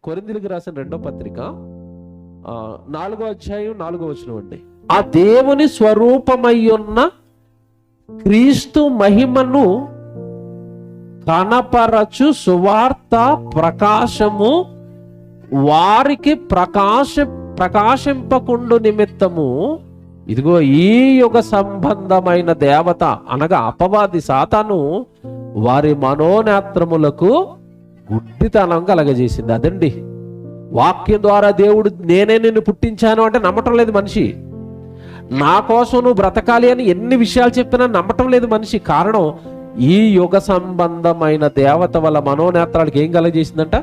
కొరింథీయులకు రాసిన 2వ పత్రిక 4వ అధ్యాయం 4వ వచనం అండి. ఆ దేవుని స్వరూపమై ఉన్న క్రీస్తు మహిమను కనపరచు సువార్త ప్రకాశము వారికి ప్రకాశింపకుండు నిమిత్తము ఇదిగో ఈ యుగ సంబంధమైన దేవత అనగా అపవాది సాతాను వారి మనోనేత్రములకు గుడ్డితనం కలగజేసింది. అదండి వాక్యం ద్వారా దేవుడు నేనే నిన్ను పుట్టించాను అంటే నమ్మటం లేదు మనిషి. నా కోసం నువ్వు బ్రతకాలి అని ఎన్ని విషయాలు చెప్పినా నమ్మటం లేదు మనిషి. కారణం ఈ యుగ సంబంధమైన దేవత వల్ల మనోనేత్రాలకు ఏం కలగజేసిందంట?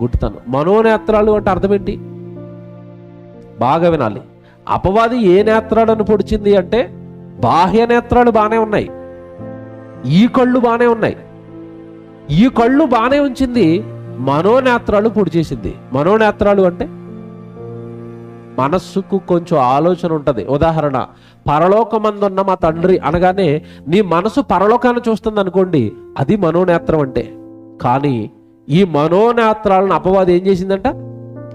గుడ్డితనం. మనోనేత్రాలు అంటే అర్థం ఏంటి? బాగా వినాలి. అపవాది ఏ నేత్రాలను పొడిచింది అంటే బాహ్య నేత్రాలు బాగానే ఉన్నాయి, ఈ కళ్ళు బాగానే ఉన్నాయి, ఈ కళ్ళు బాగానే ఉంచింది, మనోనేత్రాలు పొడి చేసింది. మనోనేత్రాలు అంటే మనస్సుకు కొంచెం ఆలోచన ఉంటుంది. ఉదాహరణ, పరలోకమందున్న మా తండ్రి అనగానే నీ మనసు పరలోకాన్ని చూస్తుంది అనుకోండి, అది మనోనేత్రం అంటే. కానీ ఈ మనోనేత్రాలను అపవాది ఏం చేసిందంట?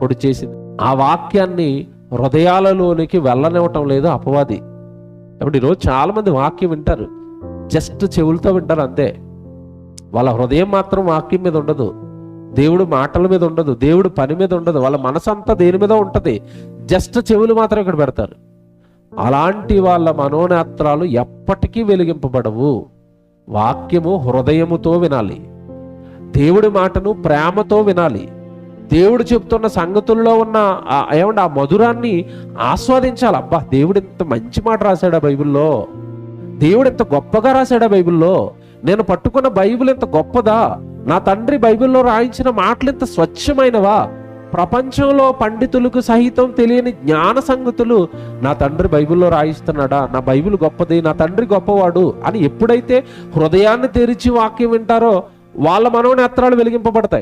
పొడి చేసింది. ఆ వాక్యాన్ని హృదయాలలోనికి వెళ్ళనివ్వటం లేదు అపవాది. ఇప్పుడు ఈరోజు చాలా మంది వాక్యం వింటారు, జస్ట్ చెవులతో వింటారు అంతే. వాళ్ళ హృదయం మాత్రం వాక్యం మీద ఉండదు, దేవుడు మాటల మీద ఉండదు, దేవుడు పని మీద ఉండదు, వాళ్ళ మనసు అంతా దేని మీద ఉంటుంది, జస్ట్ చెవులు మాత్రం ఇక్కడ పెడతారు. అలాంటి వాళ్ళ మనోనేత్రాలు ఎప్పటికీ వెలిగింపబడవు. వాక్యము హృదయముతో వినాలి, దేవుడి మాటను ప్రేమతో వినాలి, దేవుడు చెప్తున్న సంగతుల్లో ఉన్న ఆ మధురాన్ని ఆస్వాదించాలి. అబ్బా, దేవుడు ఎంత మంచి మాట రాశాడా బైబిల్లో, దేవుడు ఎంత గొప్పగా రాశాడా బైబిల్లో, నేను పట్టుకున్న బైబిల్ ఎంత గొప్పదా, నా తండ్రి బైబిల్లో రాయించిన మాటలు ఎంత స్వచ్ఛమైనవా, ప్రపంచంలో పండితులకు సహితం తెలియని జ్ఞాన సంగతులు నా తండ్రి బైబిల్లో రాయిస్తున్నాడా, నా బైబిల్ గొప్పది, నా తండ్రి గొప్పవాడు అని ఎప్పుడైతే హృదయాన్ని తెరిచి వాక్యం వింటారో వాళ్ళ మనోనేత్రాలు వెలిగింపబడతాయి.